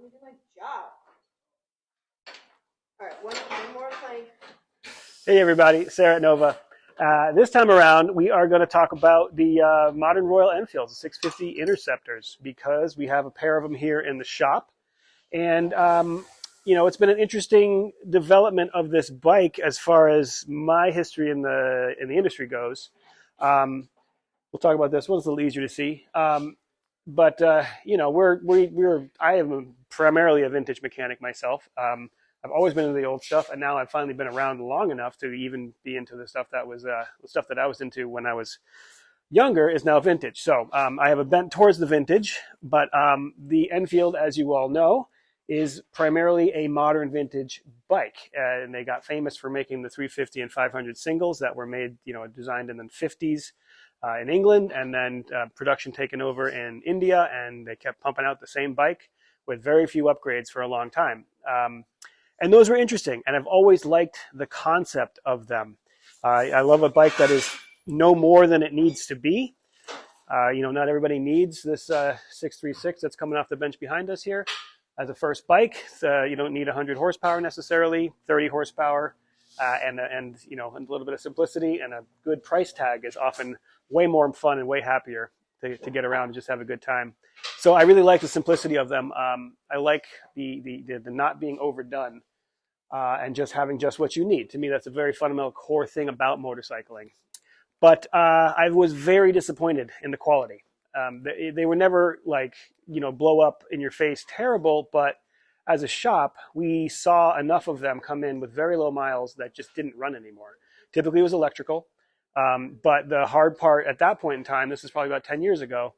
me do my job. All right, one more plank. Hey everybody, Sayre at Nova. This time around, we are going to talk about the modern Royal Enfields, the 650 Interceptors, because we have a pair of them here in the shop. And, it's been an interesting development of this bike as far as my history in the industry goes. We'll talk about this one. It's a little easier to see. But I am primarily a vintage mechanic myself. I've always been into the old stuff, and now I've finally been around long enough to even be into the stuff that was the stuff that I was into when I was younger is now vintage. So I have a bent towards the vintage, but the Enfield, as you all know, is primarily a modern vintage bike, and they got famous for making the 350 and 500 singles that were made, designed in the 50s. In England, and then production taken over in India, and they kept pumping out the same bike with very few upgrades for a long time. And those were interesting, and I've always liked the concept of them. I love a bike that is no more than it needs to be. Not everybody needs this 636 that's coming off the bench behind us here as a first bike. You don't need 100 horsepower necessarily, 30 horsepower, and a little bit of simplicity and a good price tag is often way more fun and way happier to get around and just have a good time. So I really like the simplicity of them. I like the not being overdone and just having just what you need. To me, that's a very fundamental core thing about motorcycling. But I was very disappointed in the quality. They were never blow up in your face terrible, but as a shop, we saw enough of them come in with very low miles that just didn't run anymore. Typically, it was electrical. But the hard part at that point in time, this is probably about 10 years ago,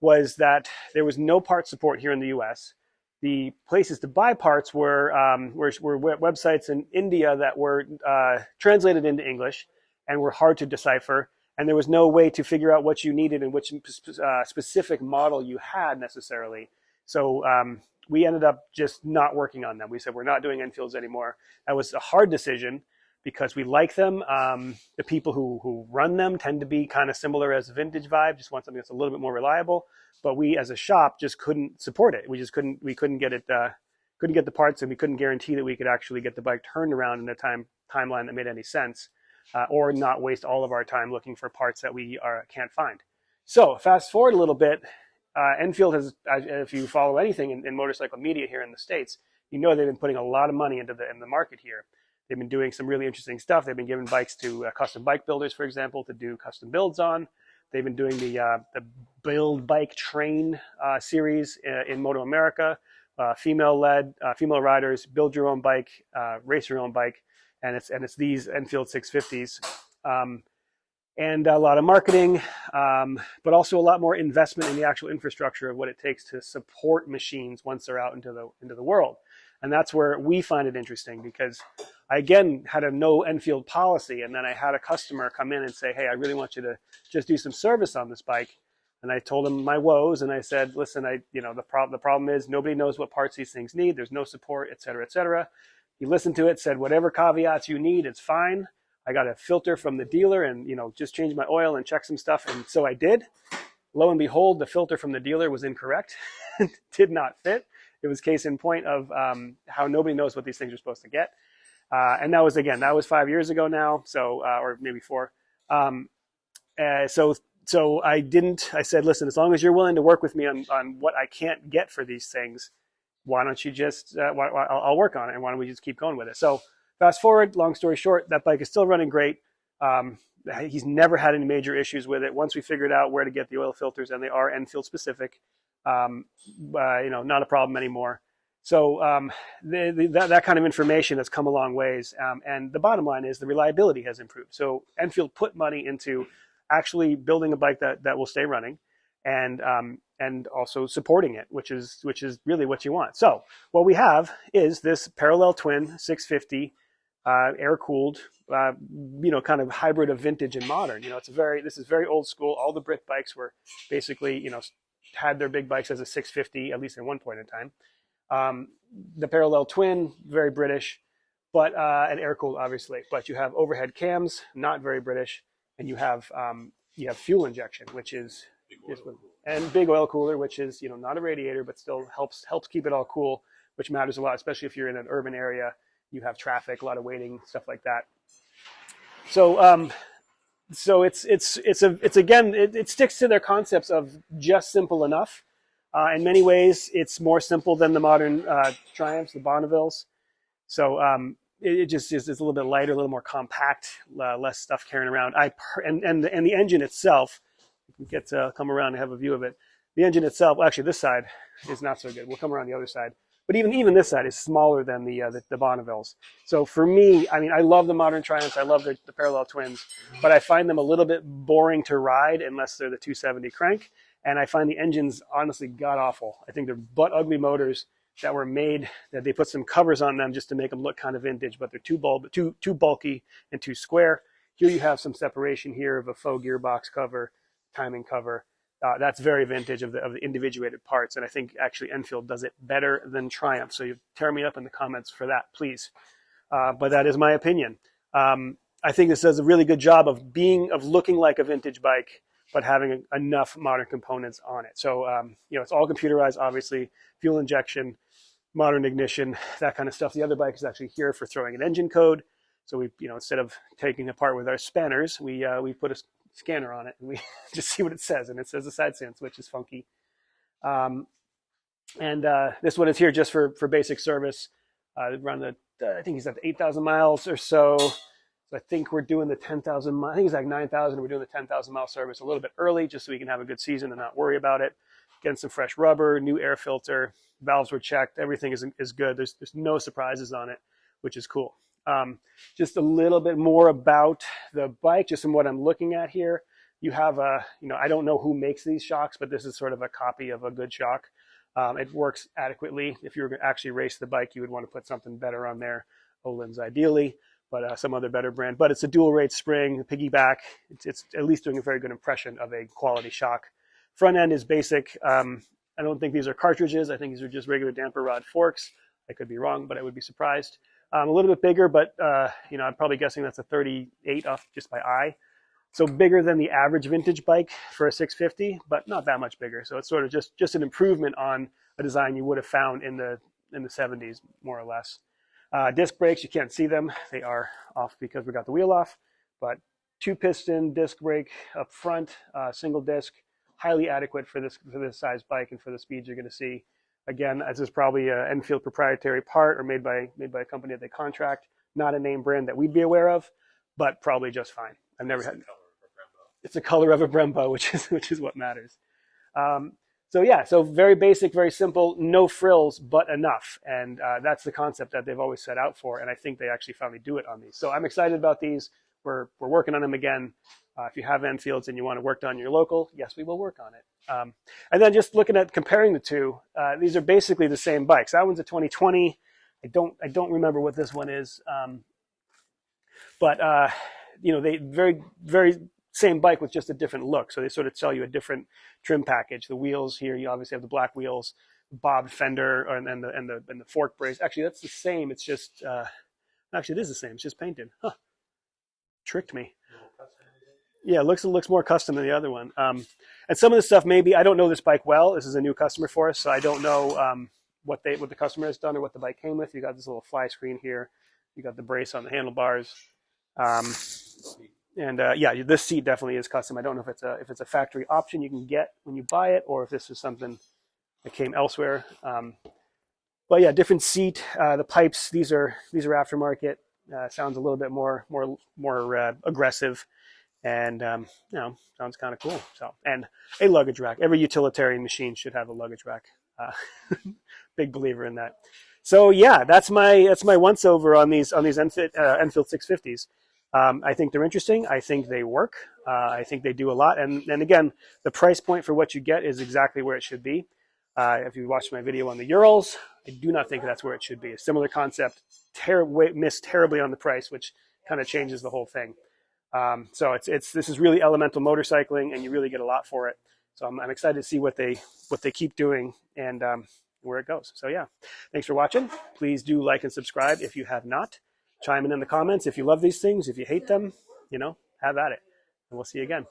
was that there was no part support here in the US. The places to buy parts were websites in India that were translated into English and were hard to decipher. And there was no way to figure out what you needed and which specific model you had necessarily. So we ended up just not working on them. We said, we're not doing Enfields anymore. That was a hard decision, because we like them. The people who run them tend to be kind of similar as a vintage vibe, just want something that's a little bit more reliable. But we as a shop just couldn't support it. We couldn't get it, couldn't get the parts, and we couldn't guarantee that we could actually get the bike turned around in a timeline that made any sense, or not waste all of our time looking for parts that we can't find. So fast forward a little bit, Enfield has, if you follow anything in motorcycle media here in the States, they've been putting a lot of money into the market here. They've been doing some really interesting stuff. They've been giving bikes to custom bike builders, for example, to do custom builds on. They've been doing the Build Bike Train series in Moto America, female-led, female riders, build your own bike, race your own bike, and it's these Enfield 650s. And a lot of marketing, but also a lot more investment in the actual infrastructure of what it takes to support machines once they're out into the world. And that's where we find it interesting, because I, again, had a no Enfield policy. And then I had a customer come in and say, hey, I really want you to just do some service on this bike. And I told him my woes. And I said, listen, the problem is nobody knows what parts these things need. There's no support, et cetera, et cetera. He listened to it, said, whatever caveats you need, it's fine. I got a filter from the dealer and, just change my oil and check some stuff. And so I did. Lo and behold, the filter from the dealer was incorrect. Did not fit. It was case in point of how nobody knows what these things are supposed to get. And that was 5 years ago now, so or maybe 4. So I said, listen, as long as you're willing to work with me on what I can't get for these things, why don't you just, I'll work on it, and why don't we just keep going with it? So fast forward, long story short, that bike is still running great. He's never had any major issues with it. Once we figured out where to get the oil filters, and they are Enfield specific, not a problem anymore. So that kind of information has come a long ways. And the bottom line is the reliability has improved. So Enfield put money into actually building a bike that will stay running, and also supporting it, which is really what you want. So what we have is this parallel twin 650 air-cooled, kind of hybrid of vintage and modern. This is very old school. All the Brit bikes were basically, had their big bikes as a 650, at least at one point in time. The parallel twin, very British, but and air-cooled, obviously. But you have overhead cams, not very British, and you have fuel injection, which is and big oil cooler, which is not a radiator, but still helps keep it all cool. which matters a lot, especially if you're in an urban area. You have traffic, a lot of waiting, stuff like that. So it sticks to their concepts of just simple enough. In many ways, it's more simple than the modern Triumphs, the Bonnevilles. So it just is a little bit lighter, a little more compact, less stuff carrying around. And the engine itself, we get to come around and have a view of it. The engine itself, well, actually, this side is not so good. We'll come around the other side. But even this side is smaller than the Bonnevilles. So for me, I mean, I love the modern Triumphs. I love the parallel twins, but I find them a little bit boring to ride unless they're the 270 crank. And I find the engines honestly god awful. I think they're butt ugly motors that were made, that they put some covers on them just to make them look kind of vintage, but they're too bulky and too square. Here you have some separation here of a faux gearbox cover, timing cover. That's very vintage of the individuated parts, and I think actually Enfield does it better than Triumph. So you tear me up in the comments for that, please. But that is my opinion. I think this does a really good job of looking like a vintage bike, but having enough modern components on it. So it's all computerized, obviously, fuel injection, modern ignition, that kind of stuff. The other bike is actually here for throwing an engine code. So we, instead of taking it apart with our spanners, we put a scanner on it and we just see what it says, and it says the side stand switch is funky. This one is here just for basic service. Around I think he's at 8,000 miles or so. So I think we're doing the 10,000. I think it's like 9,000. We're doing the 10,000 mile service a little bit early, just so we can have a good season and not worry about it. Getting some fresh rubber, new air filter, valves were checked. Everything is good. There's no surprises on it, which is cool. Just a little bit more about the bike, just from what I'm looking at here. You have I don't know who makes these shocks, but this is sort of a copy of a good shock. It works adequately. If you were going to actually race the bike, you would want to put something better on there. Öhlins ideally, but some other better brand. But it's a dual rate spring, piggyback. It's at least doing a very good impression of a quality shock. Front end is basic. I don't think these are cartridges. I think these are just regular damper rod forks. I could be wrong, but I would be surprised. A little bit bigger, but I'm probably guessing that's a 38 off just by eye. So bigger than the average vintage bike for a 650, but not that much bigger. So it's sort of just an improvement on a design you would have found in the 70s, more or less. Disc brakes, you can't see them. They are off because we got the wheel off, but 2-piston disc brake up front, single disc, highly adequate for this size bike and for the speeds you're going to see. Again, this is probably an Enfield proprietary part or made by a company that they contract. Not a name brand that we'd be aware of, but probably just fine. I've never had. It's the color of a Brembo, which is what matters. So very basic, very simple, no frills, but enough. And that's the concept that they've always set out for. And I think they actually finally do it on these. So I'm excited about these. We're working on them again. If you have Enfields and you want to work on your local, yes, we will work on it. And then just looking at comparing the two, these are basically the same bikes. That one's a 2020. I don't remember what this one is. But they very, very same bike with just a different look. So they sort of sell you a different trim package. The wheels here, you obviously have the black wheels, bobbed fender, and the fork brace. Actually, that's the same. It's just actually it is the same. It's just painted. Huh. Tricked me. Yeah, it looks more custom than the other one. And some of the stuff, maybe I don't know this bike well. This is a new customer for us, so I don't know what the customer has done or what the bike came with. You got this little fly screen here. You got the brace on the handlebars. This seat definitely is custom. I don't know if it's a factory option you can get when you buy it, or if this is something that came elsewhere. But yeah, different seat. The pipes, these are aftermarket. Sounds a little bit more aggressive, and sounds kind of cool. So, and a luggage rack. Every utilitarian machine should have a luggage rack. Big believer in that. So yeah, that's my once over on these Enfield 650s. I think they're interesting. I think they work. I think they do a lot. And again, the price point for what you get is exactly where it should be. If you watched my video on the Urals, I do not think that's where it should be. A similar concept, missed terribly on the price, which kind of changes the whole thing. So this is really elemental motorcycling, and you really get a lot for it. So I'm excited to see what they keep doing and where it goes. So yeah, thanks for watching. Please do like and subscribe if you have not. Chime in the comments if you love these things. If you hate them, have at it. And we'll see you again.